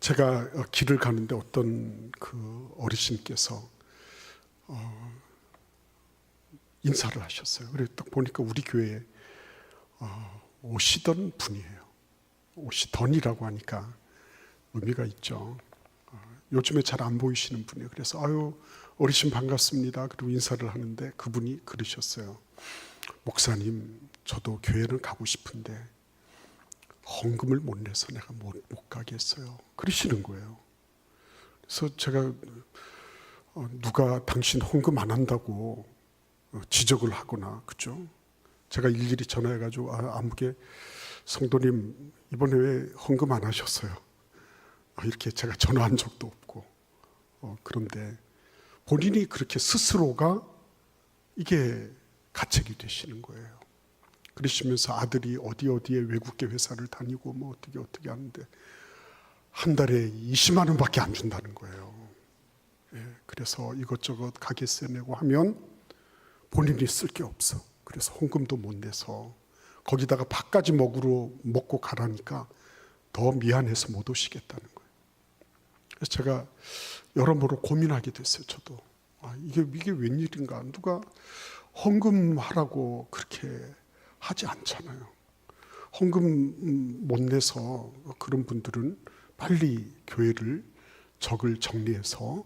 제가 길을 가는데 어떤 그 어르신께서 인사를 하셨어요. 그래서 딱 보니까 우리 교회에 오시던 분이에요. 오시던이라고 하니까 의미가 있죠. 요즘에 잘 안 보이시는 분이에요. 그래서 어르신 반갑습니다. 그리고 인사를 하는데 그분이 그러셨어요. 목사님, 저도 교회는 가고 싶은데 헌금을 못 내서 내가 못 가겠어요. 그러시는 거예요. 그래서 제가 누가 당신 헌금 안 한다고 지적을 하거나, 그죠? 제가 일일이 전화해가지고 아무개 성도님 이번에 왜 헌금 안 하셨어요? 이렇게 제가 전화한 적도 없고. 그런데 본인이 그렇게 스스로가 이게 가책이 되시는 거예요. 그러시면서 아들이 어디에 외국계 회사를 다니고 뭐 어떻게 하는데 한 달에 20만 원밖에 안 준다는 거예요. 그래서 이것저것 가게세 내고 하면 본인이 쓸 게 없어. 그래서 헌금도 못 내서 거기다가 밥까지 먹고 가라니까 더 미안해서 못 오시겠다는 거예요. 그래서 제가 여러모로 고민하게 됐어요. 저도 이게 웬일인가. 누가 헌금하라고 그렇게 하지 않잖아요. 헌금 못 내서 그런 분들은 빨리 교회를 적을 정리해서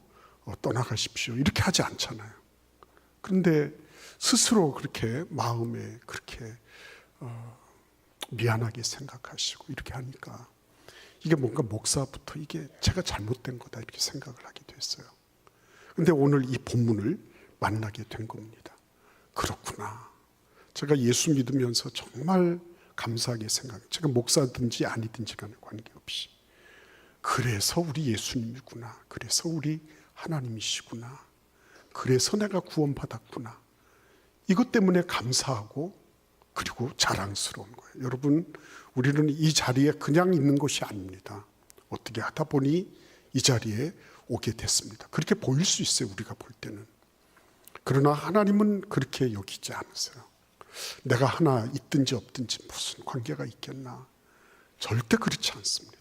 떠나가십시오. 이렇게 하지 않잖아요. 그런데 스스로 그렇게 마음에 그렇게 미안하게 생각하시고 이렇게 하니까 이게 뭔가 목사부터 이게 제가 잘못된 거다 이렇게 생각을 하게 됐어요. 근데 오늘 이 본문을 만나게 된 겁니다. 그렇구나. 제가 예수 믿으면서 정말 감사하게 생각해요. 제가 목사든지 아니든지 간에 관계없이. 그래서 우리 예수님이구나. 그래서 우리 하나님이시구나. 그래서 내가 구원받았구나. 이것 때문에 감사하고 그리고 자랑스러운 거예요. 여러분, 우리는 이 자리에 그냥 있는 것이 아닙니다. 어떻게 하다 보니 이 자리에 오게 됐습니다. 그렇게 보일 수 있어요. 우리가 볼 때는. 그러나 하나님은 그렇게 여기지 않으세요. 내가 하나 있든지 없든지 무슨 관계가 있겠나. 절대 그렇지 않습니다.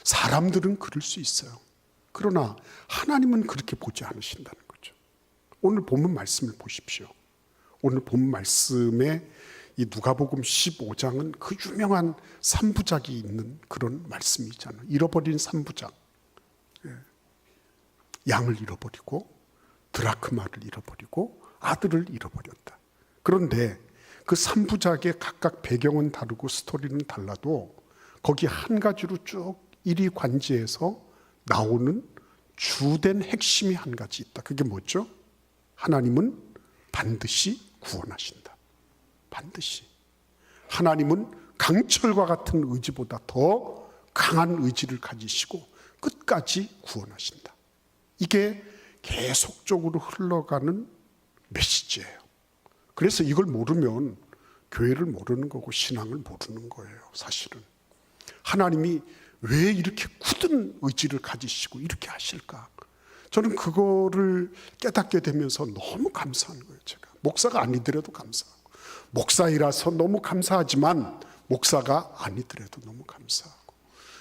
사람들은 그럴 수 있어요. 그러나 하나님은 그렇게 보지 않으신다는 거죠. 오늘 본문 말씀을 보십시오. 오늘 본문 말씀에 이 누가복음 15장은 그 유명한 3부작이 있는 그런 말씀이잖아요. 잃어버린 3부작. 양을 잃어버리고 드라크마를 잃어버리고 아들을 잃어버렸다. 그런데 그 3부작의 각각 배경은 다르고 스토리는 달라도 거기 한 가지로 쭉 일이관지에서 나오는 주된 핵심이 한 가지 있다. 그게 뭐죠? 하나님은 반드시 구원하신다. 반드시. 하나님은 강철과 같은 의지보다 더 강한 의지를 가지시고 끝까지 구원하신다. 이게 계속적으로 흘러가는 메시지예요. 그래서 이걸 모르면 교회를 모르는 거고 신앙을 모르는 거예요. 사실은. 하나님이 왜 이렇게 굳은 의지를 가지시고 이렇게 하실까? 저는 그거를 깨닫게 되면서 너무 감사한 거예요. 제가 목사가 아니더라도 감사하고, 목사이라서 너무 감사하지만 목사가 아니더라도 너무 감사하고,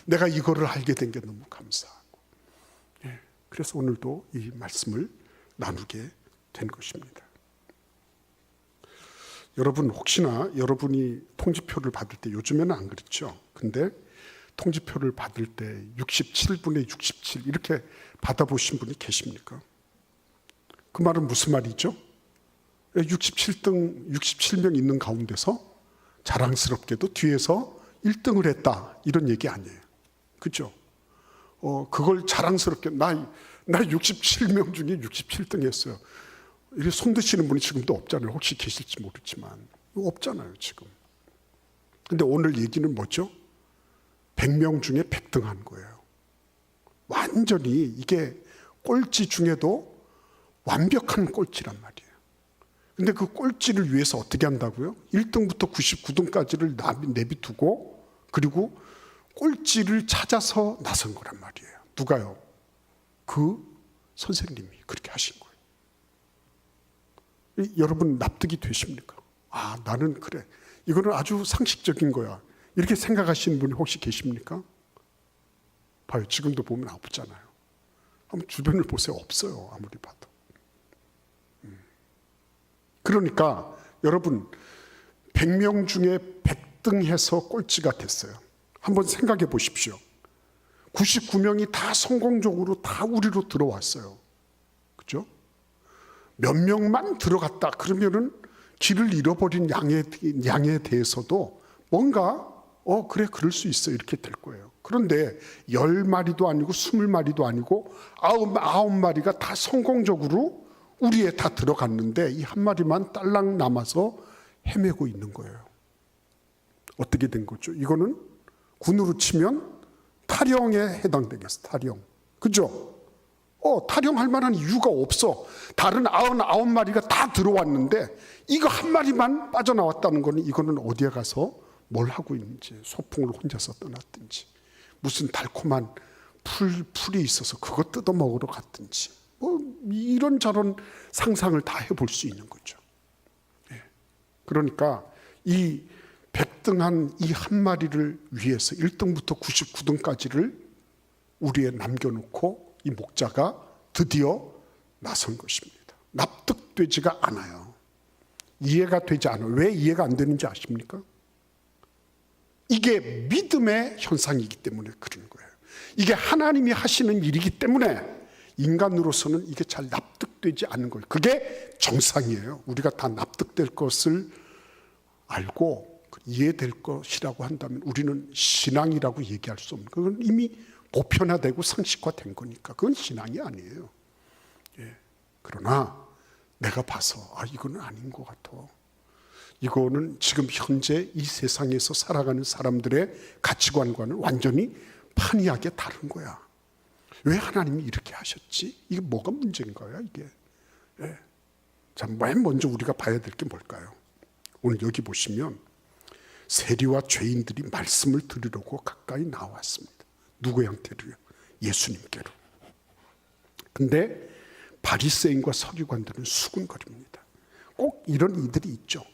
내가 이거를 알게 된 게 너무 감사하고. 그래서 오늘도 이 말씀을 나누게 된 것입니다. 여러분, 혹시나 여러분이 통지표를 받을 때, 요즘에는 안 그렇죠. 근데 통지표를 받을 때 67분의 67 이렇게 받아보신 분이 계십니까? 그 말은 무슨 말이죠? 67명 있는 가운데서 자랑스럽게도 뒤에서 1등을 했다 이런 얘기 아니에요. 그죠? 그걸 자랑스럽게 나 67명 중에 67등 했어요. 이렇게 손 드시는 분이 지금도 없잖아요. 혹시 계실지 모르지만 없잖아요 지금. 근데 오늘 얘기는 뭐죠? 100명 중에 100등 한 거예요. 완전히 이게 꼴찌 중에도 완벽한 꼴찌란 말이에요. 근데 그 꼴찌를 위해서 어떻게 한다고요? 1등부터 99등까지를 내비두고 그리고 꼴찌를 찾아서 나선 거란 말이에요. 누가요? 그 선생님이 그렇게 하신 거예요. 여러분 납득이 되십니까? 나는 그래. 이거는 아주 상식적인 거야. 이렇게 생각하시는 분이 혹시 계십니까? 아파요. 지금도 보면 아프잖아요. 한번 주변을 보세요. 없어요. 아무리 봐도. 그러니까 여러분 100명 중에 100등해서 꼴찌가 됐어요. 한번 생각해 보십시오. 99명이 다 성공적으로 다 우리로 들어왔어요. 그죠? 몇 명만 들어갔다 그러면은 길을 잃어버린 양에 대해서도 뭔가 그래 그럴 수 있어 이렇게 될 거예요. 그런데 10마리도 아니고 20마리도 아니고 9마리가 다 성공적으로 우리에 다 들어갔는데 이 한 마리만 딸랑 남아서 헤매고 있는 거예요. 어떻게 된 거죠? 이거는 군으로 치면 탈영에 해당되겠어. 탈영. 그죠? 탈영할 만한 이유가 없어. 다른 99마리가 다 들어왔는데 이거 한 마리만 빠져나왔다는 거는 이거는 어디에 가서 뭘 하고 있는지, 소풍을 혼자서 떠났든지, 무슨 달콤한 풀이 있어서 그거 뜯어 먹으러 갔든지, 이런저런 상상을 다 해볼 수 있는 거죠. 그러니까 이 100등한 이 한 마리를 위해서 1등부터 99등까지를 우리에 남겨놓고 이 목자가 드디어 나선 것입니다. 납득되지가 않아요. 이해가 되지 않아요. 왜 이해가 안 되는지 아십니까? 이게 믿음의 현상이기 때문에 그런 거예요. 이게 하나님이 하시는 일이기 때문에 인간으로서는 이게 잘 납득되지 않는 거예요. 그게 정상이에요. 우리가 다 납득될 것을 알고 이해될 것이라고 한다면 우리는 신앙이라고 얘기할 수 없는, 그건 이미 보편화되고 상식화된 거니까 그건 신앙이 아니에요. 그러나 내가 봐서 이거는 아닌 것 같아. 이거는 지금 현재 이 세상에서 살아가는 사람들의 가치관과는 완전히 판이하게 다른 거야. 왜 하나님이 이렇게 하셨지? 이게 뭐가 문제인 거야 이게? 자, 맨 먼저 우리가 봐야 될 게 뭘까요? 오늘 여기 보시면 세리와 죄인들이 말씀을 들으려고 가까이 나왔습니다. 누구한테로요? 예수님께로. 근데 바리새인과 서기관들은 수군거립니다. 꼭 이런 이들이 있죠.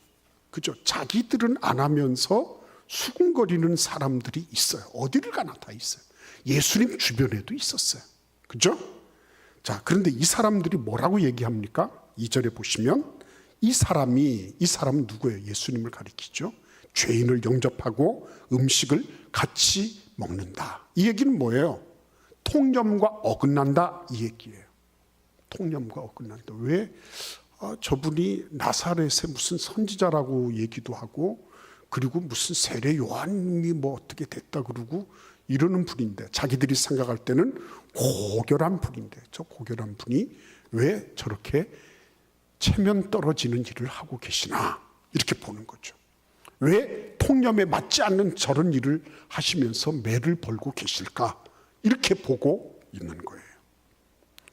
그죠? 자기들은 안 하면서 수군거리는 사람들이 있어요. 어디를 가나 다 있어요. 예수님 주변에도 있었어요. 그죠? 자, 그런데 이 사람들이 뭐라고 얘기합니까? 2절에 보시면 이 사람은 누구예요? 예수님을 가리키죠. 죄인을 영접하고 음식을 같이 먹는다. 이 얘기는 뭐예요? 통념과 어긋난다 이 얘기예요. 통념과 어긋난다. 왜? 저분이 나사렛의 무슨 선지자라고 얘기도 하고, 그리고 무슨 세례 요한이 뭐 어떻게 됐다 그러고 이러는 분인데, 자기들이 생각할 때는 고결한 분인데, 저 고결한 분이 왜 저렇게 체면 떨어지는 일을 하고 계시나 이렇게 보는 거죠. 왜 통념에 맞지 않는 저런 일을 하시면서 매를 벌고 계실까 이렇게 보고 있는 거예요.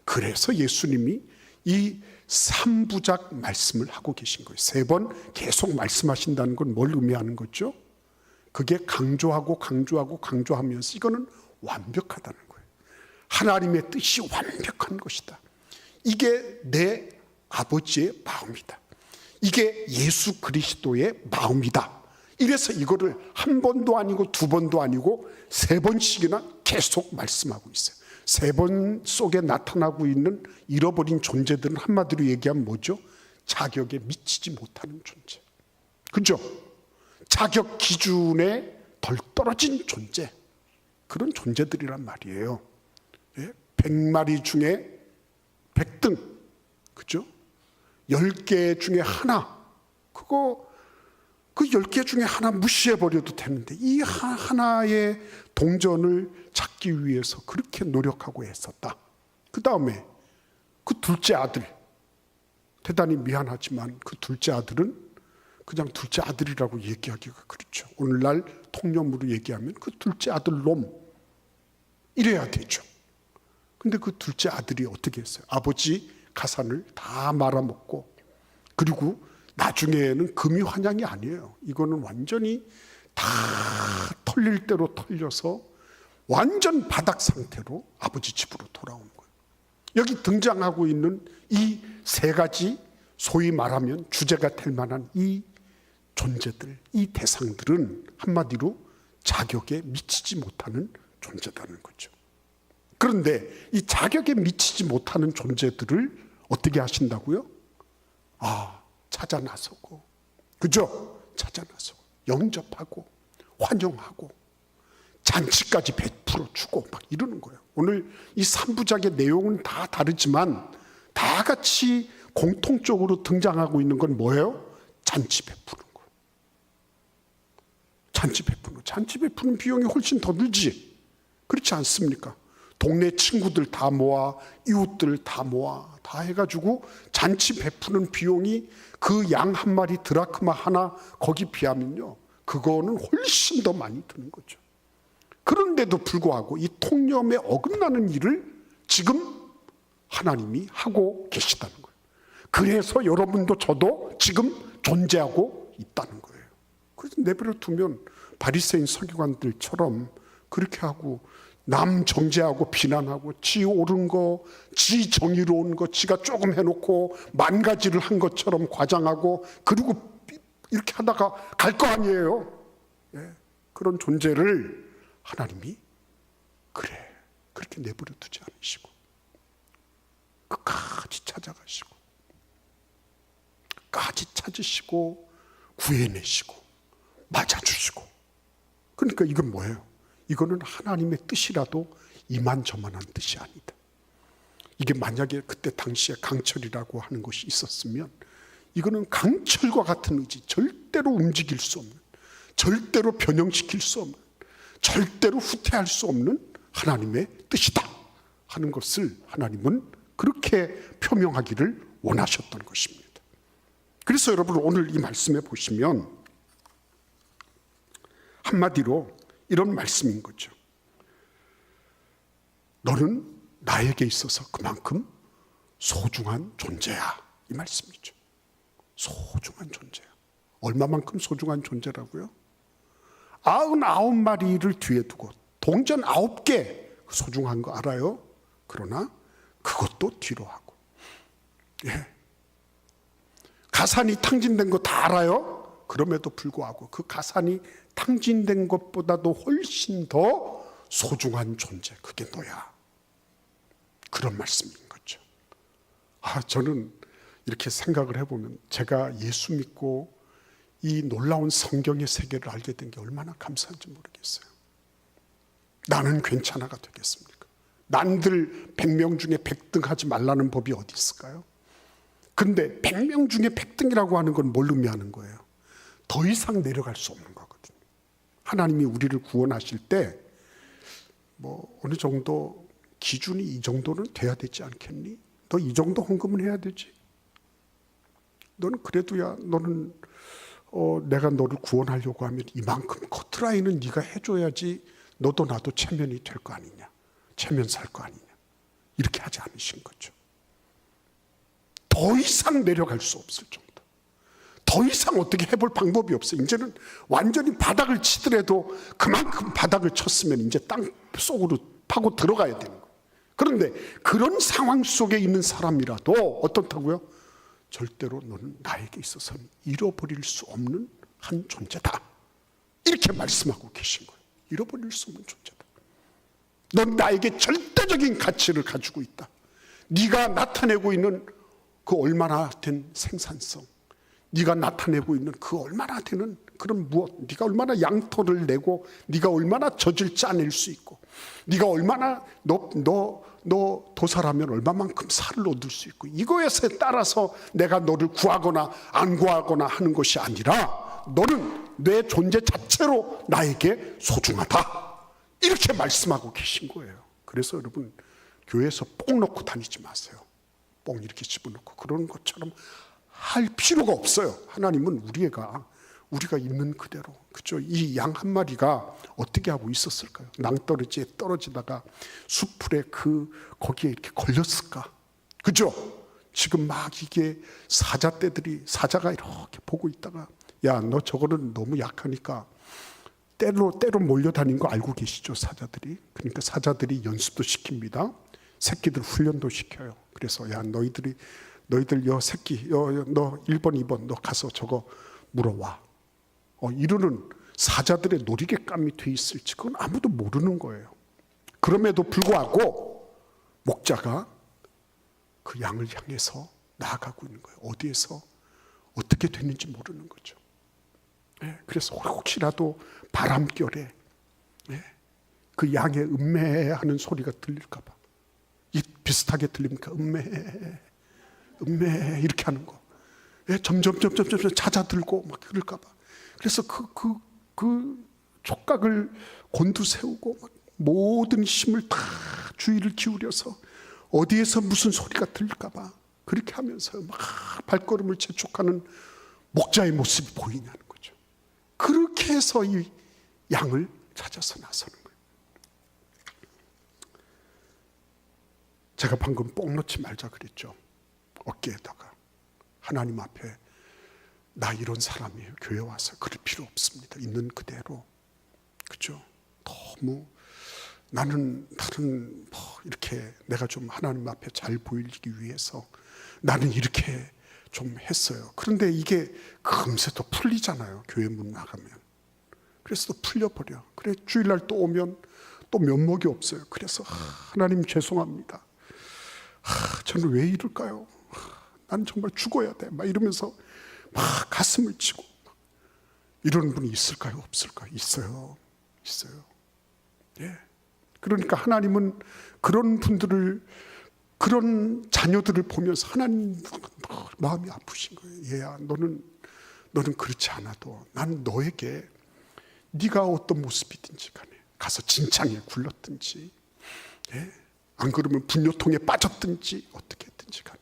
그래서 예수님이 이 3부작 말씀을 하고 계신 거예요. 3번 계속 말씀하신다는 건 뭘 의미하는 거죠? 그게 강조하면서 이거는 완벽하다는 거예요. 하나님의 뜻이 완벽한 것이다. 이게 내 아버지의 마음이다. 이게 예수 그리스도의 마음이다. 이래서 이거를 한 번도 아니고 두 번도 아니고 3번씩이나 계속 말씀하고 있어요. 3번 속에 나타나고 있는 잃어버린 존재들은 한마디로 얘기하면 뭐죠? 자격에 미치지 못하는 존재. 그죠? 자격 기준에 덜 떨어진 존재. 그런 존재들이란 말이에요. 100마리 중에 100등. 그죠? 10개 중에 하나. 그 10개 중에 하나 무시해버려도 되는데 이 하나의 동전을 찾기 위해서 그렇게 노력하고 했었다. 그 다음에 그 둘째 아들, 대단히 미안하지만 그 둘째 아들은 그냥 둘째 아들이라고 얘기하기가 그렇죠. 오늘날 통념으로 얘기하면 그 둘째 아들 놈 이래야 되죠. 근데 그 둘째 아들이 어떻게 했어요? 아버지 가산을 다 말아먹고, 그리고 나중에는 금이 환양이 아니에요. 이거는 완전히 다 털릴 대로 털려서 완전 바닥 상태로 아버지 집으로 돌아오는 거예요. 여기 등장하고 있는 이 3가지 소위 말하면 주제가 될 만한 이 존재들, 이 대상들은 한마디로 자격에 미치지 못하는 존재라는 거죠. 그런데 이 자격에 미치지 못하는 존재들을 어떻게 하신다고요? 찾아 나서고, 그죠? 찾아 나서고, 영접하고, 환영하고, 잔치까지 베풀어 주고 막 이러는 거예요. 오늘 이 3부작의 내용은 다 다르지만 다 같이 공통적으로 등장하고 있는 건 뭐예요? 잔치 베푸는 거. 잔치 베푸는 비용이 훨씬 더 들지. 그렇지 않습니까? 동네 친구들 다 모아, 이웃들 다 모아, 다 해가지고 잔치 베푸는 비용이 그 양 한 마리 드라크마 하나 거기 비하면요, 그거는 훨씬 더 많이 드는 거죠. 그런데도 불구하고 이 통념에 어긋나는 일을 지금 하나님이 하고 계시다는 거예요. 그래서 여러분도 저도 지금 존재하고 있다는 거예요. 그래서 내버려 두면 바리새인 서기관들처럼 그렇게 하고 남 정죄하고 비난하고 지 옳은 거, 지 정의로운 거 지가 조금 해놓고 만 가지를 한 것처럼 과장하고 그리고 이렇게 하다가 갈 거 아니에요. 그런 존재를 하나님이 그렇게 내버려 두지 않으시고 끝까지 찾아가시고 끝까지 찾으시고 구해내시고 맞아주시고. 그러니까 이건 뭐예요? 이거는 하나님의 뜻이라도 이만저만한 뜻이 아니다. 이게 만약에 그때 당시에 강철이라고 하는 것이 있었으면 이거는 강철과 같은 의지, 절대로 움직일 수 없는, 절대로 변형시킬 수 없는, 절대로 후퇴할 수 없는 하나님의 뜻이다 하는 것을 하나님은 그렇게 표명하기를 원하셨던 것입니다. 그래서 여러분 오늘 이 말씀에 보시면 한마디로 이런 말씀인 거죠. 너는 나에게 있어서 그만큼 소중한 존재야, 이 말씀이죠. 소중한 존재야. 얼마만큼 소중한 존재라고요? 99마리를 뒤에 두고 동전 9개 소중한 거 알아요? 그러나 그것도 뒤로 하고, 가산이 탕진된 거 다 알아요? 그럼에도 불구하고 그 가산이 탕진된 것보다도 훨씬 더 소중한 존재, 그게 너야. 그런 말씀인 거죠. 저는 이렇게 생각을 해보면 제가 예수 믿고 이 놀라운 성경의 세계를 알게 된 게 얼마나 감사한지 모르겠어요. 나는 괜찮아가 되겠습니까? 남들 100명 중에 100등 하지 말라는 법이 어디 있을까요? 근데 100명 중에 100등이라고 하는 건 뭘 의미하는 거예요? 더 이상 내려갈 수 없는 거거든요. 하나님이 우리를 구원하실 때 어느 정도 기준이 이 정도는 돼야 되지 않겠니? 너 이 정도 헌금은 해야 되지. 너는 그래도야, 너는 내가 너를 구원하려고 하면 이만큼 커트라인은 네가 해줘야지 너도 나도 체면이 될 거 아니냐, 체면 살 거 아니냐, 이렇게 하지 않으신 거죠. 더 이상 내려갈 수 없을 정도, 더 이상 어떻게 해볼 방법이 없어요. 이제는 완전히 바닥을 치더라도 그만큼 바닥을 쳤으면 이제 땅 속으로 파고 들어가야 되는 거예요. 그런데 그런 상황 속에 있는 사람이라도 어떻다고요? 절대로 너는 나에게 있어서는 잃어버릴 수 없는 한 존재다, 이렇게 말씀하고 계신 거예요. 잃어버릴 수 없는 존재다. 넌 나에게 절대적인 가치를 가지고 있다. 네가 나타내고 있는 그 얼마나 된 생산성, 네가 나타내고 있는 그 얼마나 되는 그런 무엇, 네가 얼마나 양토를 내고 네가 얼마나 젖을 짜낼 수 있고 네가 얼마나 너 도살하면 얼마만큼 살을 얻을 수 있고, 이거에 따라서 내가 너를 구하거나 안 구하거나 하는 것이 아니라 너는 내 존재 자체로 나에게 소중하다, 이렇게 말씀하고 계신 거예요. 그래서 여러분 교회에서 뽕 넣고 다니지 마세요. 뽕 이렇게 집어넣고 그런 것처럼 할 필요가 없어요. 하나님은 우리가 있는 그대로, 그죠? 이 양 한 마리가 어떻게 하고 있었을까요? 낭떠러지에 떨어지다가 수풀에 거기에 이렇게 걸렸을까? 그죠? 지금 막 이게 사자가 이렇게 보고 있다가, 야, 너 저거는 너무 약하니까 때로 몰려다닌 거 알고 계시죠? 사자들이. 그러니까 사자들이 연습도 시킵니다. 새끼들 훈련도 시켜요. 그래서 야, 너희들 여 새끼, 너 1번 2번 너 가서 저거 물어와. 이러는 사자들의 놀이개감이 돼 있을지 그건 아무도 모르는 거예요. 그럼에도 불구하고 목자가 그 양을 향해서 나아가고 있는 거예요. 어디에서 어떻게 됐는지 모르는 거죠. 그래서 혹시라도 바람결에 그 양의 음매하는 소리가 들릴까 봐. 비슷하게 들립니까? 음매 이렇게 하는 거. 점점 잦아들고 막 그럴까 봐. 그래서 그 촉각을 곤두세우고 모든 힘을 다 주의를 기울여서 어디에서 무슨 소리가 들릴까 봐 그렇게 하면서 막 발걸음을 재촉하는 목자의 모습이 보이냐는 거죠. 그렇게 해서 이 양을 찾아서 나서는 거예요. 제가 방금 뽕 넣지 말자 그랬죠. 어깨에다가. 하나님 앞에 나 이런 사람이에요. 교회 와서 그럴 필요 없습니다. 있는 그대로. 그죠? 너무 나는 뭐 이렇게 내가 좀 하나님 앞에 잘 보이기 위해서 나는 이렇게 좀 했어요. 그런데 이게 금세 또 풀리잖아요. 교회 문 나가면. 그래서 또 풀려버려. 그래 주일날 또 오면 또 면목이 없어요. 그래서 하나님 죄송합니다. 저는 왜 이럴까요? 나는 정말 죽어야 돼. 막 이러면서 막 가슴을 치고 이런 분이 있을까요? 없을까요? 있어요. 그러니까 하나님은 그런 분들을, 그런 자녀들을 보면서 하나님 마음이 아프신 거예요. 얘야, 너는 그렇지 않아도 난 너에게 네가 어떤 모습이든지 간에 가서 진창에 굴렀든지, 안 그러면 분뇨통에 빠졌든지 어떻게 했든지 간에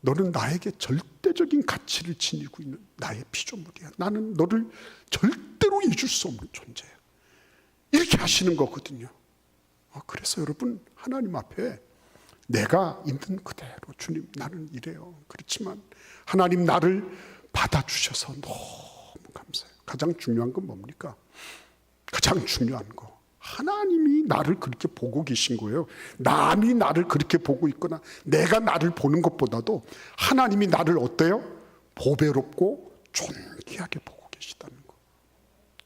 너는 나에게 절대적인 가치를 지니고 있는 나의 피조물이야. 나는 너를 절대로 잊을 수 없는 존재야. 이렇게 하시는 거거든요. 그래서 여러분 하나님 앞에 내가 있는 그대로 주님 나는 이래요. 그렇지만 하나님 나를 받아주셔서 너무 감사해요. 가장 중요한 건 뭡니까? 가장 중요한 거 하나님이 나를 그렇게 보고 계신 거예요. 남이 나를 그렇게 보고 있거나 내가 나를 보는 것보다도 하나님이 나를 어때요? 보배롭고 존귀하게 보고 계시다는 거.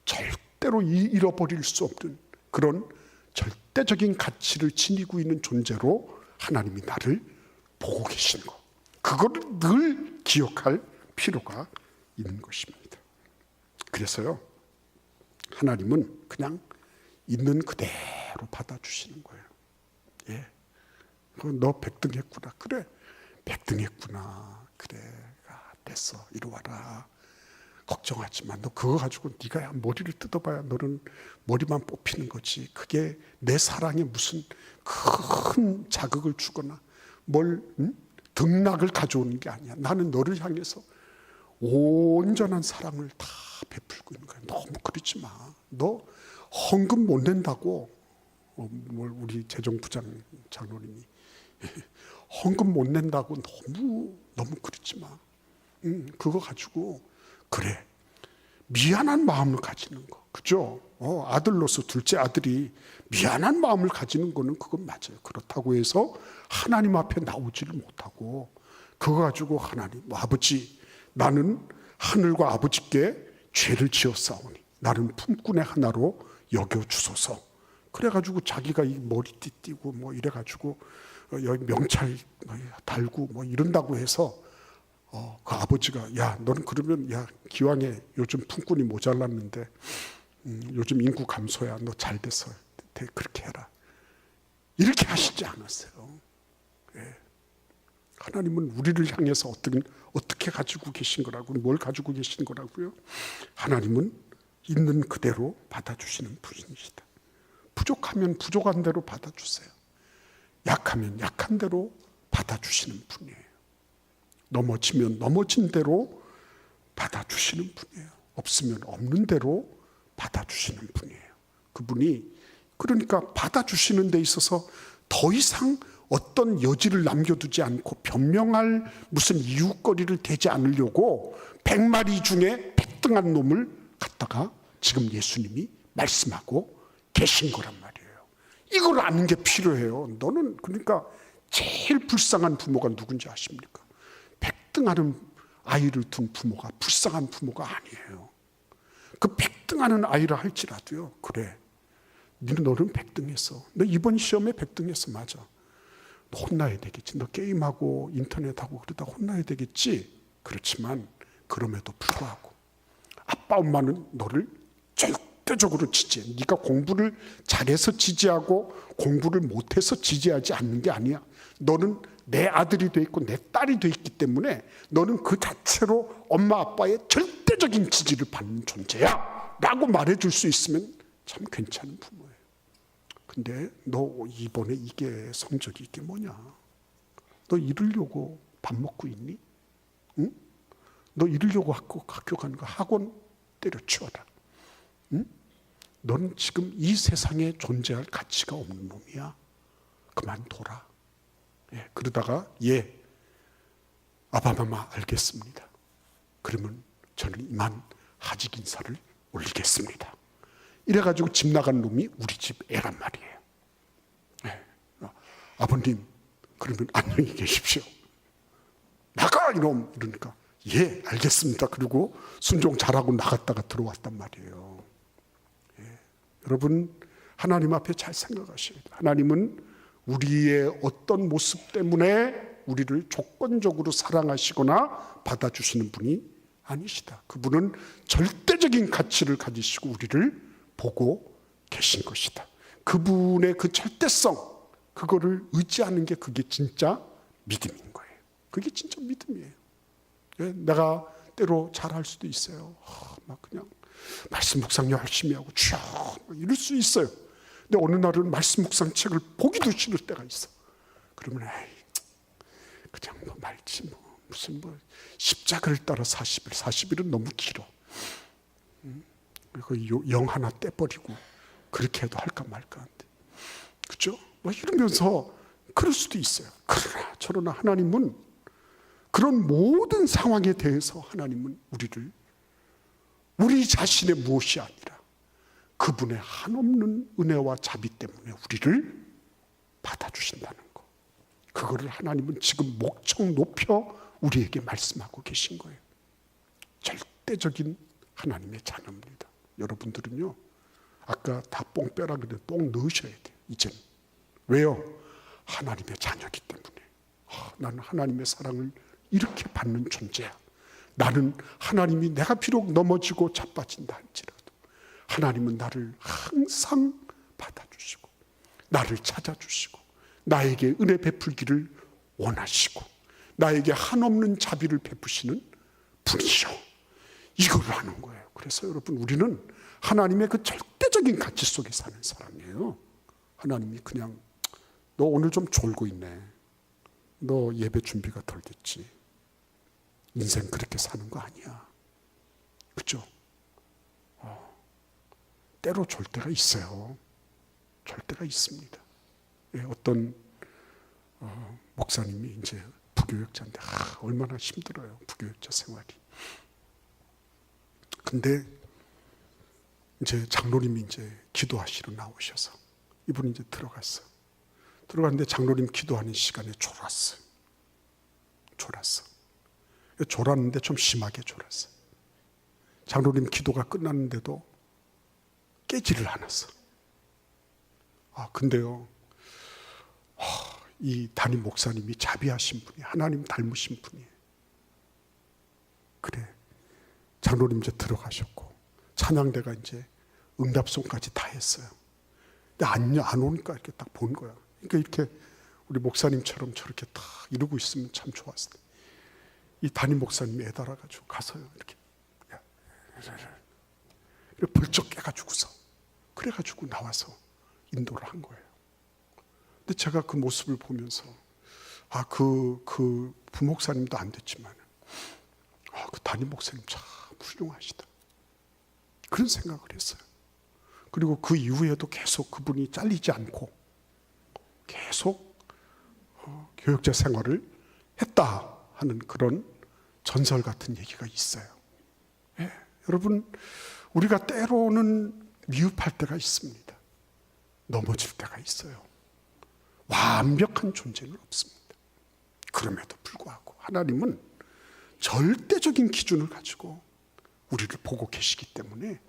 절대로 잃어버릴 수 없는 그런 절대적인 가치를 지니고 있는 존재로 하나님이 나를 보고 계신 거. 그거를 늘 기억할 필요가 있는 것입니다. 그래서요, 하나님은 그냥 있는 그대로 받아주시는 거예요. 너 백등했구나. 그래, 백등했구나. 그래, 됐어. 이리 와라. 걱정하지 마. 너 그거 가지고 네가 머리를 뜯어봐야 너는 머리만 뽑히는 거지. 그게 내 사랑에 무슨 큰 자극을 주거나 등락을 가져오는 게 아니야. 나는 너를 향해서 온전한 사랑을 다 베풀고 있는 거야. 너무 그러지 마. 너 헌금 못 낸다고 우리 재정부장 장로님이 헌금 못 낸다고 너무 그러지 마. 그거 가지고 그래 미안한 마음을 가지는 거, 그죠? 아들로서 둘째 아들이 미안한 마음을 가지는 거는 그건 맞아요. 그렇다고 해서 하나님 앞에 나오지를 못하고 그거 가지고 하나님 아버지 나는 하늘과 아버지께 죄를 지었사오니 나는 품꾼의 하나로 여겨주소서. 그래가지고 자기가 이 머리띠 띠고 뭐 이래가지고 여기 명찰 달고 뭐 이런다고 해서 그 아버지가 야 너는 그러면 야 기왕에 요즘 품꾼이 모자랐는데 요즘 인구 감소야 너 잘 됐어 그렇게 해라 이렇게 하시지 않았어요. 하나님은 우리를 향해서 어떻게 가지고 계신 거라고 뭘 가지고 계신 거라고요? 하나님은 있는 그대로 받아주시는 분이시다. 부족하면 부족한 대로 받아주세요. 약하면 약한 대로 받아주시는 분이에요. 넘어지면 넘어진 대로 받아주시는 분이에요. 없으면 없는 대로 받아주시는 분이에요. 그분이 그러니까 받아주시는 데 있어서 더 이상 어떤 여지를 남겨두지 않고 변명할 무슨 이유거리를 대지 않으려고 100마리 중에 100등한 놈을 갖다가 지금 예수님이 말씀하고 계신 거란 말이에요. 이걸 아는 게 필요해요. 너는 그러니까 제일 불쌍한 부모가 누군지 아십니까? 100등하는 아이를 둔 부모가 불쌍한 부모가 아니에요. 그 100등하는 아이라 할지라도요. 그래 너는 100등 했어. 너 이번 시험에 100등 했어. 맞아. 너 혼나야 되겠지. 너 게임하고 인터넷하고 그러다 혼나야 되겠지. 그렇지만 그럼에도 불구하고 아빠 엄마는 너를 절대적으로 지지해. 네가 공부를 잘해서 지지하고 공부를 못해서 지지하지 않는 게 아니야. 너는 내 아들이 돼 있고 내 딸이 돼 있기 때문에 너는 그 자체로 엄마 아빠의 절대적인 지지를 받는 존재야 라고 말해줄 수 있으면 참 괜찮은 부모예요. 근데 너 이번에 이게 성적이 이게 뭐냐? 너 이러려고 밥 먹고 있니? 응? 너 이러려고 학교 가는 거 학원 때려치워라. 응? 너는 지금 이 세상에 존재할 가치가 없는 놈이야. 그만둬라. 예, 그러다가 아바마마 알겠습니다. 그러면 저는 이만 하직 인사를 올리겠습니다. 이래가지고 집 나간 놈이 우리 집 애란 말이에요. 예, 아버님 그러면 안녕히 계십시오. 나가 이놈 이러니까 예 알겠습니다. 그리고 순종 잘하고 나갔다가 들어왔단 말이에요. 예, 여러분 하나님 앞에 잘 생각하셔야 돼요. 하나님은 우리의 어떤 모습 때문에 우리를 조건적으로 사랑하시거나 받아주시는 분이 아니시다. 그분은 절대적인 가치를 가지시고 우리를 보고 계신 것이다. 그분의 그 절대성, 그거를 의지하는 게 그게 진짜 믿음인 거예요. 그게 진짜 믿음이에요. 내가 때로 잘할 수도 있어요. 막 그냥 말씀 묵상 열심히 하고 쭉 이럴 수 있어요. 근데 어느 날은 말씀 묵상 책을 보기도 싫을 때가 있어. 그러면 그냥 뭐 말지 무슨 십자가를 따라 40일은 너무 길어. 그리고 영 하나 떼버리고 그렇게 해도 할까 말까 한데, 그죠? 뭐 이러면서 그럴 수도 있어요. 그러나 저러나 하나님은 그런 모든 상황에 대해서 하나님은 우리 자신의 무엇이 아니라 그분의 한없는 은혜와 자비 때문에 우리를 받아주신다는 거. 그거를 하나님은 지금 목청 높여 우리에게 말씀하고 계신 거예요. 절대적인 하나님의 자녀입니다. 여러분들은요, 아까 다 뽕 빼라 그랬는데 뽕 넣으셔야 돼요. 이제는. 왜요? 하나님의 자녀이기 때문에. 나는 하나님의 사랑을 이렇게 받는 존재야. 나는 하나님이 내가 비록 넘어지고 자빠진다 할지라도 하나님은 나를 항상 받아주시고 나를 찾아주시고 나에게 은혜 베풀기를 원하시고 나에게 한없는 자비를 베푸시는 분이셔. 이걸 하는 거예요. 그래서 여러분 우리는 하나님의 그 절대적인 가치 속에 사는 사람이에요. 하나님이 그냥 너 오늘 좀 졸고 있네. 너 예배 준비가 덜 됐지. 인생 그렇게 사는 거 아니야. 그죠? 때로 졸 때가 있어요. 졸 때가 있습니다. 어떤 목사님이 이제 부교육자인데 얼마나 힘들어요. 부교육자 생활이. 근데 이제 장로님이 이제 기도하시러 나오셔서 이분이 이제 들어갔는데 장로님 기도하는 시간에 졸았어요. 졸았는데 좀 심하게 졸았어요. 장로님 기도가 끝났는데도 깨지를 않았어. 근데요, 이 담임 목사님이 자비하신 분이 하나님 닮으신 분이에요. 그래, 장로님 이제 들어가셨고 찬양대가 이제 응답송까지 다 했어요. 근데 안 오니까 이렇게 딱 본 거야. 그러니까 이렇게 우리 목사님처럼 저렇게 딱 이러고 있으면 참 좋았을 텐데 이 담임 목사님이 애달아가지고 가서요 이렇게 벌쩍 깨가지고서 그래가지고 나와서 인도를 한 거예요. 근데 제가 그 모습을 보면서 그 부목사님도 안 됐지만 그 담임 목사님 참 훌륭하시다 그런 생각을 했어요. 그리고 그 이후에도 계속 그분이 잘리지 않고 계속 교육자 생활을 했다 하는 그런 전설 같은 얘기가 있어요. 여러분 우리가 때로는 미흡할 때가 있습니다. 넘어질 때가 있어요. 완벽한 존재는 없습니다. 그럼에도 불구하고 하나님은 절대적인 기준을 가지고 우리를 보고 계시기 때문에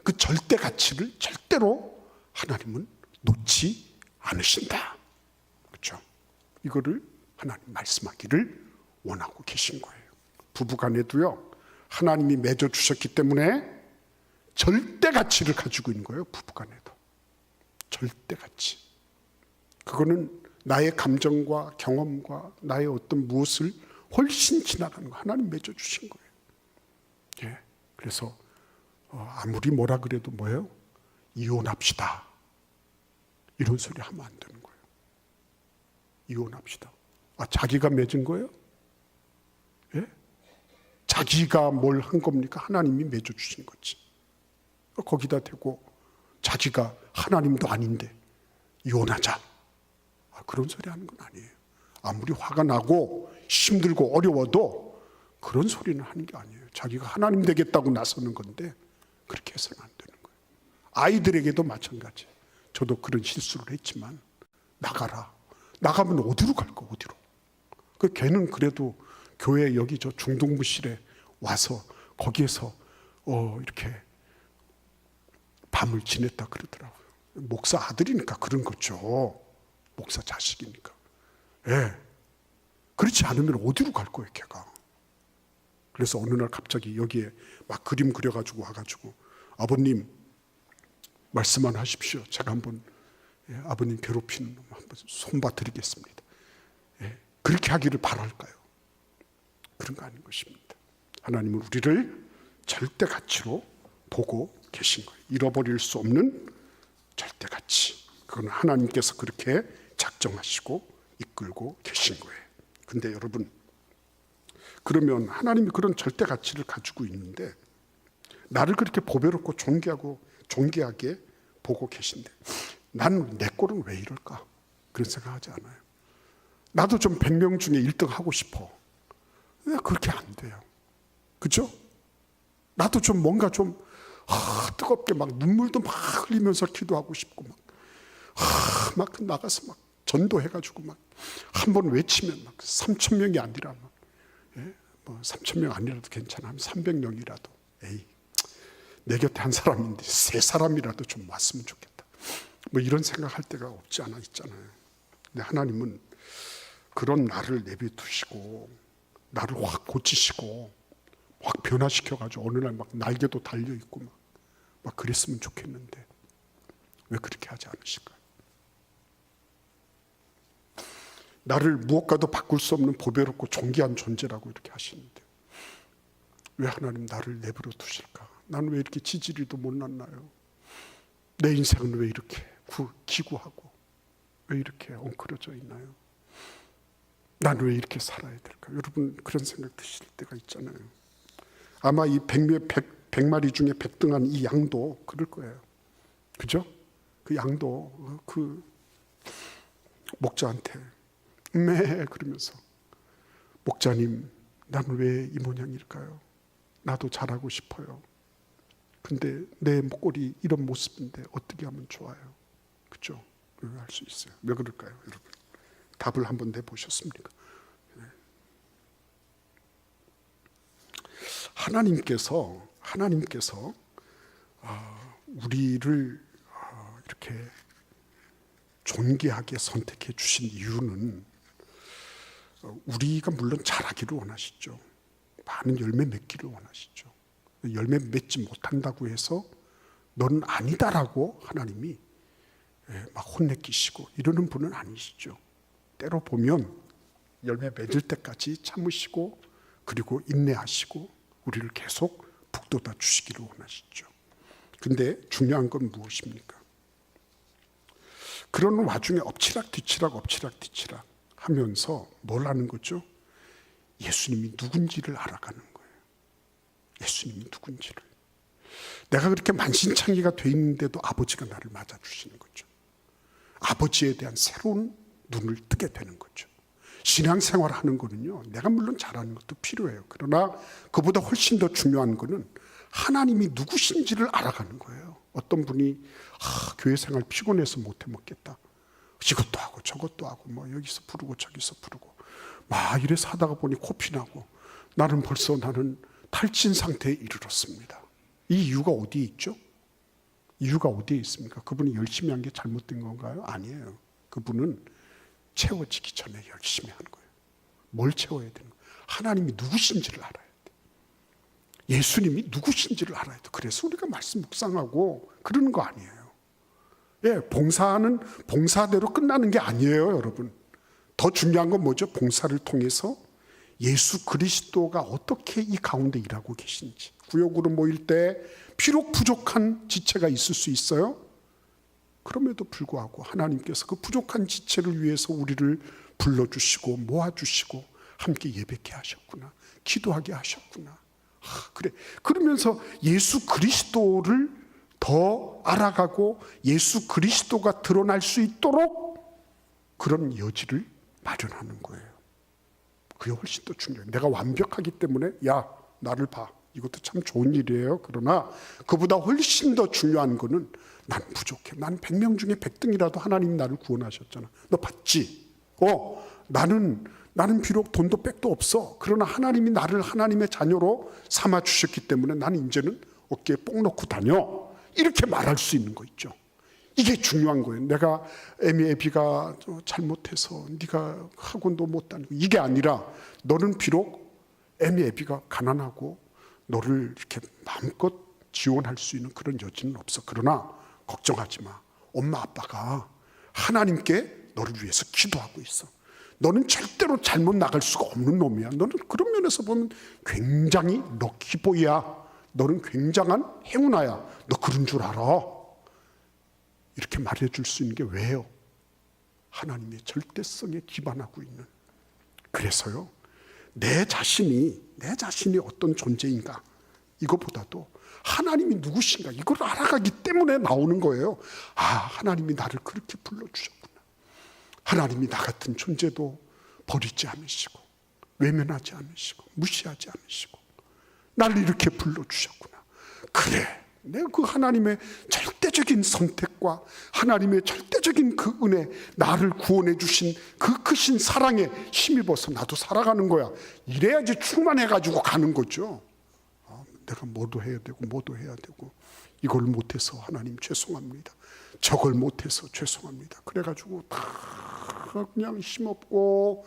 그 절대 가치를 절대로 하나님은 놓지 않으신다. 그렇죠? 이거를 하나님 말씀하기를 원하고 계신 거예요. 부부간에도요, 하나님이 맺어주셨기 때문에 절대 가치를 가지고 있는 거예요. 부부간에도 절대 가치. 그거는 나의 감정과 경험과 나의 어떤 무엇을 훨씬 지나가는 거. 하나님 맺어주신 거예요. 예. 그래서 아무리 뭐라 그래도 뭐예요? 이혼합시다, 이런 소리 하면 안 되는 거예요. 이혼합시다. 자기가 맺은 거예요? 예? 자기가 뭘 한 겁니까? 하나님이 맺어주신 거지. 거기다 대고 자기가 하나님도 아닌데 이혼하자, 그런 소리 하는 건 아니에요. 아무리 화가 나고 힘들고 어려워도 그런 소리는 하는 게 아니에요. 자기가 하나님 되겠다고 나서는 건데 그렇게 해서는 안 되는 거예요. 아이들에게도 마찬가지. 저도 그런 실수를 했지만 나가라. 나가면 어디로 갈까? 어디로? 걔는 그래도 교회 여기 저 중동부실에 와서 거기에서 이렇게 밤을 지냈다 그러더라고요. 목사 아들이니까 그런 거죠. 목사 자식이니까. 예. 그렇지 않으면 어디로 갈 거예요, 걔가. 그래서 어느 날 갑자기 여기에 막 그림 그려가지고 와가지고, 아버님 말씀만 하십시오. 제가 한번 아버님 괴롭히는 놈 한번 손봐드리겠습니다. 예. 그렇게 하기를 바랄까요? 그런 거 아닌 것입니다. 하나님은 우리를 절대 가치로 보고 계신 거예요. 잃어버릴 수 없는 절대 가치. 그건 하나님께서 그렇게 작정하시고 이끌고 계신 거예요. 근데 여러분, 그러면 하나님이 그런 절대 가치를 가지고 있는데 나를 그렇게 보배롭고 존귀하게 보고 계신데 나는 내 꼴은 왜 이럴까? 그런 생각하지 않아요? 나도 좀 100명 중에 1등 하고 싶어. 왜 그렇게 안 돼요? 그죠? 나도 좀 뭔가 좀 뜨겁게 막 눈물도 막 흘리면서 기도하고 싶고 막 나가서 막 전도해가지고 막 한 번 외치면 막 3,000명이 아니라 막, 예? 뭐 3,000명 아니라도 괜찮아. 300명이라도 에이, 내 곁에 한 사람인데 3사람이라도 좀 왔으면 좋겠다. 뭐 이런 생각할 때가 없지 않아 있잖아요. 근데 하나님은 그런 나를 내비두시고 나를 확 고치시고 확 변화시켜가지고 어느 날 막 날개도 달려있고 막 그랬으면 좋겠는데 왜 그렇게 하지 않으실까요? 나를 무엇과도 바꿀 수 없는 보배롭고 존귀한 존재라고 이렇게 하시는데 왜 하나님 나를 내버려 두실까? 나는 왜 이렇게 지지리도 못났나요? 내 인생은 왜 이렇게 기구하고 왜 이렇게 엉클어져 있나요? 나는 왜 이렇게 살아야 될까? 여러분 그런 생각 드실 때가 있잖아요. 아마 이 100마리 중에 100등한 이 양도 그럴 거예요. 그죠? 그 양도 그 목자한테 그러면서 목자님, 나는 왜 이 모양일까요? 나도 잘하고 싶어요. 근데 내 꼴이 이런 모습인데 어떻게 하면 좋아요? 그죠? 할 수 있어요. 왜 그럴까요, 여러분? 답을 한번 내보셨습니까? 하나님께서 우리를 이렇게 존귀하게 선택해 주신 이유는 우리가 물론 잘하기를 원하시죠. 많은 열매 맺기를 원하시죠. 열매 맺지 못한다고 해서 너는 아니다라고 하나님이 막 혼내키시고 이러는 분은 아니시죠. 때로 보면 열매 맺을 때까지 참으시고 그리고 인내하시고 우리를 계속 북돋아 주시기를 원하시죠. 근데 중요한 건 무엇입니까? 그런 와중에 엎치락뒤치락 하면서 뭘 하는 거죠? 예수님이 누군지를 알아가는 거예요. 예수님이 누군지를. 내가 그렇게 만신창이가 돼 있는데도 아버지가 나를 맞아주시는 거죠. 아버지에 대한 새로운 눈을 뜨게 되는 거죠. 신앙생활 하는 거는요, 내가 물론 잘하는 것도 필요해요. 그러나 그보다 훨씬 더 중요한 거는 하나님이 누구신지를 알아가는 거예요. 어떤 분이 교회 생활 피곤해서 못해 먹겠다. 이것도 하고 저것도 하고 뭐 여기서 부르고 저기서 부르고 막 이래서 하다가 보니 코피 나고 나는 탈진 상태에 이르렀습니다. 이 이유가 어디에 있죠? 이유가 어디에 있습니까? 그분이 열심히 한 게 잘못된 건가요? 아니에요. 그분은 채워지기 전에 열심히 한 거예요. 뭘 채워야 되는 거예요? 하나님이 누구신지를 알아야 돼. 예수님이 누구신지를 알아야 돼. 그래서 우리가 말씀 묵상하고 그러는 거 아니에요. 예, 봉사는 봉사대로 끝나는 게 아니에요, 여러분. 더 중요한 건 뭐죠? 봉사를 통해서 예수 그리스도가 어떻게 이 가운데 일하고 계신지. 구역으로 모일 때 비록 부족한 지체가 있을 수 있어요. 그럼에도 불구하고 하나님께서 그 부족한 지체를 위해서 우리를 불러주시고 모아주시고 함께 예배케 하셨구나, 기도하게 하셨구나. 그래, 그러면서 예수 그리스도를 더 알아가고 예수 그리스도가 드러날 수 있도록 그런 여지를 마련하는 거예요. 그게 훨씬 더 중요해요. 내가 완벽하기 때문에 야 나를 봐, 이것도 참 좋은 일이에요. 그러나 그보다 훨씬 더 중요한 거는 난 부족해. 난 100명 중에 100등이라도 하나님이 나를 구원하셨잖아. 너 봤지? 나는 비록 돈도 백도 없어. 그러나 하나님이 나를 하나님의 자녀로 삼아 주셨기 때문에 나는 이제는 어깨에 뽕 넣고 다녀. 이렇게 말할 수 있는 거 있죠. 이게 중요한 거예요. 내가 애비가 잘못해서 네가 학원도 못 다니고 이게 아니라 너는 비록 애비가 가난하고 너를 이렇게 마음껏 지원할 수 있는 그런 여지는 없어. 그러나 걱정하지 마. 엄마 아빠가 하나님께 너를 위해서 기도하고 있어. 너는 절대로 잘못 나갈 수가 없는 놈이야. 너는 그런 면에서 보면 굉장히 럭키보이야. 너는 굉장한 행운아야. 너 그런 줄 알아. 이렇게 말해줄 수 있는 게 왜요? 하나님의 절대성에 기반하고 있는. 그래서요, 내 자신이 어떤 존재인가, 이거보다도 하나님이 누구신가, 이걸 알아가기 때문에 나오는 거예요. 아, 하나님이 나를 그렇게 불러주셨구나. 하나님이 나 같은 존재도 버리지 않으시고 외면하지 않으시고 무시하지 않으시고 나를 이렇게 불러주셨구나. 그래, 내가 그 하나님의 절대적인 선택과 하나님의 절대적인 그 은혜, 나를 구원해 주신 그 크신 사랑에 힘입어서 나도 살아가는 거야. 이래야지 충만해가지고 가는 거죠. 내가 뭐도 해야 되고 이걸 못해서 하나님 죄송합니다. 저걸 못해서 죄송합니다. 그래가지고 다 그냥 힘없고,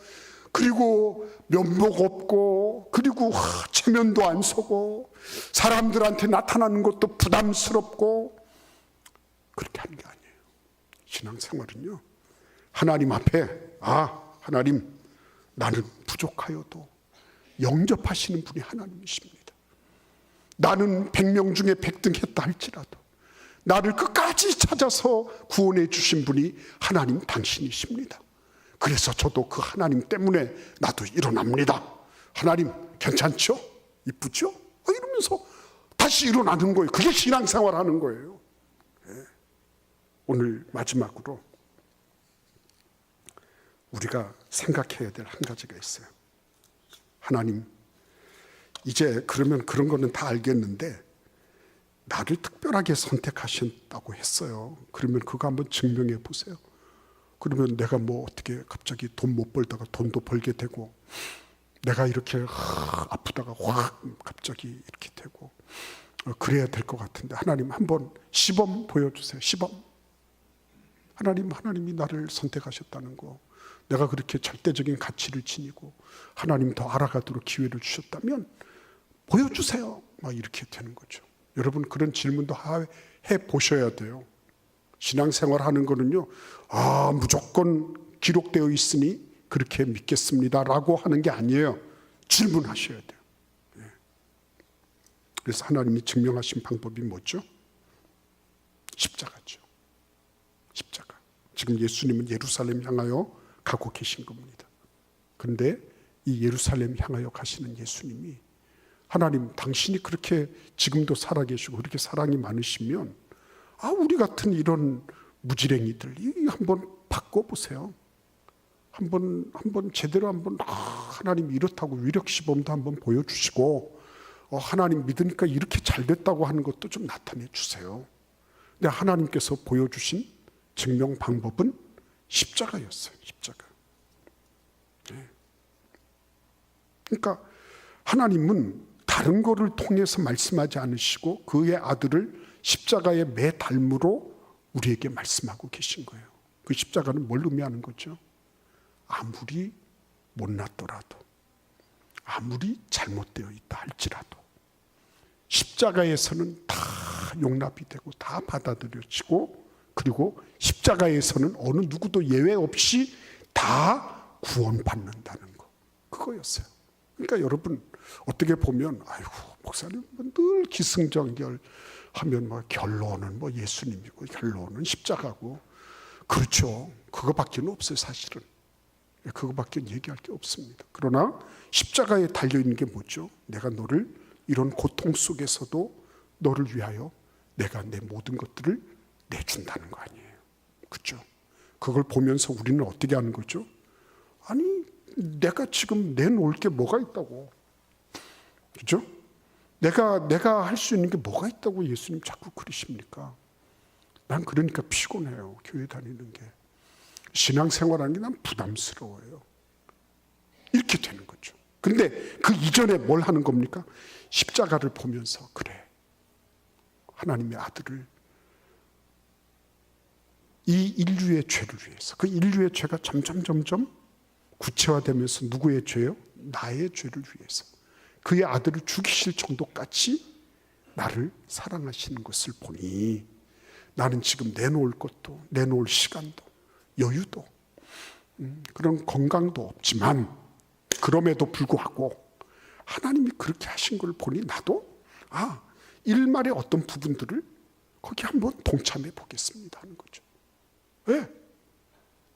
그리고 면목 없고, 그리고 체면도 안 서고, 사람들한테 나타나는 것도 부담스럽고, 그렇게 하는 게 아니에요. 신앙생활은요, 하나님 앞에 하나님 나는 부족하여도 영접하시는 분이 하나님이십니다. 나는 100명 중에 100등 했다 할지라도 나를 끝까지 찾아서 구원해 주신 분이 하나님 당신이십니다. 그래서 저도 그 하나님 때문에 나도 일어납니다. 하나님 괜찮죠? 이쁘죠? 이러면서 다시 일어나는 거예요. 그게 신앙생활 하는 거예요. 오늘 마지막으로 우리가 생각해야 될 한 가지가 있어요. 하나님, 이제 그러면 그런 거는 다 알겠는데 나를 특별하게 선택하셨다고 했어요. 그러면 그거 한번 증명해 보세요. 그러면 내가 뭐 어떻게 갑자기 돈 못 벌다가 돈도 벌게 되고, 내가 이렇게 아프다가 확 갑자기 이렇게 되고, 그래야 될 것 같은데 하나님 한번 시범 보여주세요. 시범. 하나님이 나를 선택하셨다는 거, 내가 그렇게 절대적인 가치를 지니고 하나님 더 알아가도록 기회를 주셨다면 보여주세요. 막 이렇게 되는 거죠. 여러분, 그런 질문도 해 보셔야 돼요. 신앙생활 하는 거는요, 무조건 기록되어 있으니 그렇게 믿겠습니다라고 하는 게 아니에요. 질문하셔야 돼요. 그래서 하나님이 증명하신 방법이 뭐죠? 십자가죠. 십자가. 지금 예수님은 예루살렘 향하여 가고 계신 겁니다. 그런데 이 예루살렘 향하여 가시는 예수님이, 하나님 당신이 그렇게 지금도 살아계시고 그렇게 사랑이 많으시면 우리 같은 이런 무지랭이들 한번 바꿔보세요. 한번 제대로 한번 하나님 이렇다고 위력시범도 한번 보여주시고, 하나님 믿으니까 이렇게 잘 됐다고 하는 것도 좀 나타내 주세요. 근데 하나님께서 보여주신 증명 방법은 십자가였어요. 십자가. 그러니까 하나님은 다른 거를 통해서 말씀하지 않으시고 그의 아들을 십자가의 매달므로 우리에게 말씀하고 계신 거예요. 그 십자가는 뭘 의미하는 거죠? 아무리 못났더라도, 아무리 잘못되어 있다 할지라도 십자가에서는 다 용납이 되고 다 받아들여지고, 그리고 십자가에서는 어느 누구도 예외 없이 다 구원받는다는 거, 그거였어요. 그러니까 여러분, 어떻게 보면 아이고 목사님 늘 기승전결 하면 뭐 결론은 뭐 예수님이고 결론은 십자가고, 그렇죠. 그거밖에 없어요. 사실은 그거밖에 얘기할 게 없습니다. 그러나 십자가에 달려있는 게 뭐죠? 내가 너를 이런 고통 속에서도 너를 위하여 내가 내 모든 것들을 내준다는 거 아니에요. 그렇죠? 그걸 보면서 우리는 어떻게 하는 거죠? 아니, 내가 지금 내놓을 게 뭐가 있다고. 그렇죠? 내가 할 수 있는 게 뭐가 있다고 예수님 자꾸 그러십니까? 난 그러니까 피곤해요. 교회 다니는 게. 신앙생활하는 게 난 부담스러워요. 이렇게 되는 거죠. 근데 그 이전에 뭘 하는 겁니까? 십자가를 보면서, 그래, 하나님의 아들을 이 인류의 죄를 위해서, 그 인류의 죄가 점점 구체화되면서 누구의 죄요? 나의 죄를 위해서 그의 아들을 죽이실 정도까지 나를 사랑하시는 것을 보니, 나는 지금 내놓을 것도, 내놓을 시간도, 여유도, 그런 건강도 없지만, 그럼에도 불구하고 하나님이 그렇게 하신 걸 보니 나도 일말의 어떤 부분들을 거기 한번 동참해 보겠습니다 하는 거죠. 왜?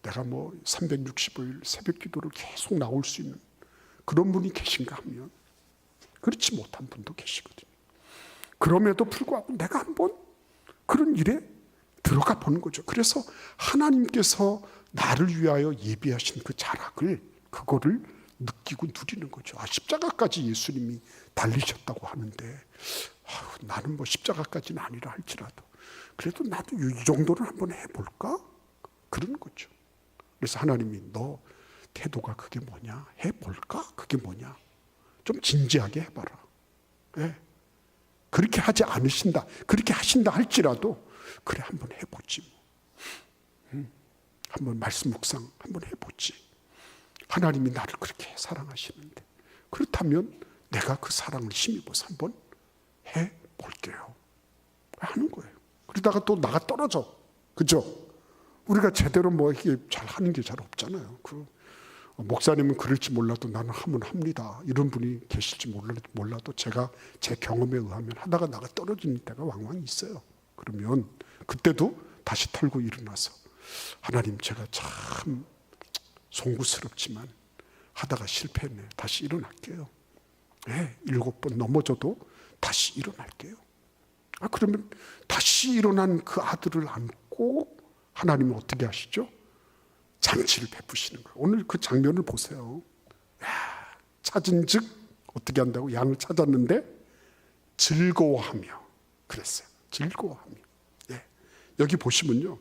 내가 뭐 365일 새벽 기도를 계속 나올 수 있는 그런 분이 계신가 하면 그렇지 못한 분도 계시거든요. 그럼에도 불구하고 내가 한번 그런 일에 들어가 보는 거죠. 그래서 하나님께서 나를 위하여 예비하신 그 자락을, 그거를 느끼고 누리는 거죠. 십자가까지 예수님이 달리셨다고 하는데, 나는 뭐 십자가까지는 아니라 할지라도 그래도 나도 이 정도는 한번 해볼까? 그런 거죠. 그래서 하나님이 너 태도가 그게 뭐냐? 해볼까? 그게 뭐냐? 좀 진지하게 해봐라. 네. 그렇게 하지 않으신다, 그렇게 하신다 할지라도 그래 한번 해보지 뭐. 한번 말씀 묵상 한번 해보지. 하나님이 나를 그렇게 사랑하시는데, 그렇다면 내가 그 사랑을 힘입어서 한번 해볼게요 하는 거예요. 그러다가 또 나가 떨어져. 그죠? 우리가 제대로 뭐 이게 잘 하는 게 잘 없잖아요. 목사님은 그럴지 몰라도 나는 하면 합니다, 이런 분이 계실지 몰라도 제가 제 경험에 의하면 하다가 나가 떨어지는 때가 왕왕 있어요. 그러면 그때도 다시 털고 일어나서, 하나님 제가 참 송구스럽지만 하다가 실패했네, 다시 일어날게요. 네, 7번 넘어져도 다시 일어날게요. 그러면 다시 일어난 그 아들을 안고 하나님은 어떻게 하시죠? 잔치를 베푸시는 거예요. 오늘 그 장면을 보세요. 찾은 즉 어떻게 한다고? 양을 찾았는데 즐거워하며 그랬어요. 즐거워하며. 여기 보시면요,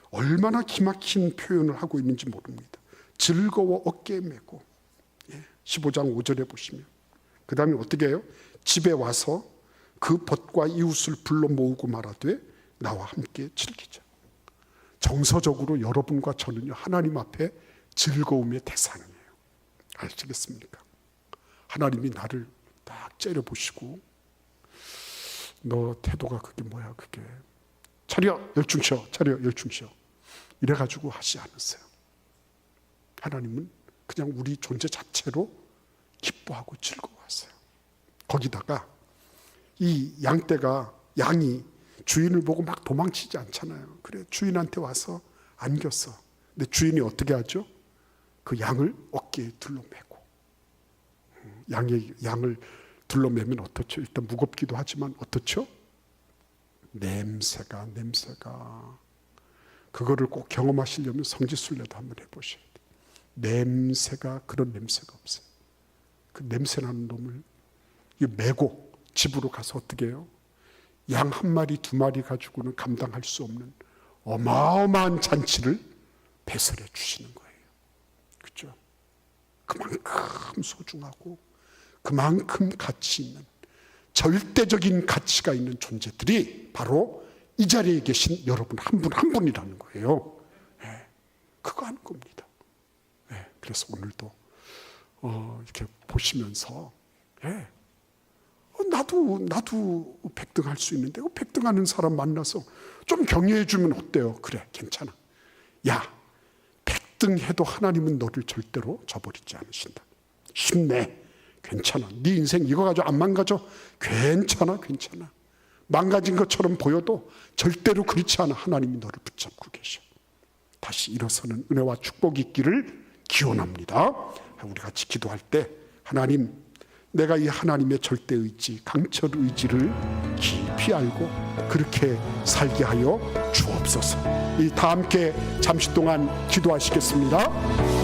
얼마나 기막힌 표현을 하고 있는지 모릅니다. 즐거워 어깨에 메고. 15장 5절에 보시면, 그 다음에 어떻게 해요? 집에 와서 그 벗과 이웃을 불러 모으고 말하되 나와 함께 즐기자. 정서적으로 여러분과 저는요, 하나님 앞에 즐거움의 대상이에요. 아시겠습니까? 하나님이 나를 딱 째려보시고, 너 태도가 그게 뭐야, 그게. 차려 열중셔, 차려 열중셔, 이래가지고 하지 않았어요. 하나님은 그냥 우리 존재 자체로 기뻐하고 즐거워하세요. 거기다가 이 양떼가, 양이 주인을 보고 막 도망치지 않잖아요. 그래, 주인한테 와서 안겼어. 근데 주인이 어떻게 하죠? 그 양을 어깨에 둘러매고. 양을 둘러매면 어떻죠? 일단 무겁기도 하지만 어떻죠? 냄새가 그거를 꼭 경험하시려면 성지순례도 한번 해보셔야 돼요. 냄새가, 그런 냄새가 없어요. 그 냄새나는 놈을 메고 집으로 가서 어떻게 해요? 양 한 마리, 두 마리 가지고는 감당할 수 없는 어마어마한 잔치를 배설해 주시는 거예요. 그렇죠? 그만큼 소중하고 그만큼 가치 있는, 절대적인 가치가 있는 존재들이 바로 이 자리에 계신 여러분 한 분 한 분이라는 거예요. 예, 그거 하는 겁니다. 예, 그래서 오늘도 이렇게 보시면서 나도 백등할 수 있는데 백등하는 사람 만나서 좀 격려해 주면 어때요? 그래, 괜찮아. 야, 백등해도 하나님은 너를 절대로 저버리지 않으신다. 힘내. 괜찮아. 네 인생 이거 가지고 안 망가져. 괜찮아. 망가진 것처럼 보여도 절대로 그렇지 않아. 하나님이 너를 붙잡고 계셔. 다시 일어서는 은혜와 축복이 있기를 기원합니다. 우리 같이 기도할 때 하나님, 내가 이 하나님의 절대 의지, 강철 의지를 깊이 알고 그렇게 살게 하여 주옵소서. 다 함께 잠시 동안 기도하시겠습니다.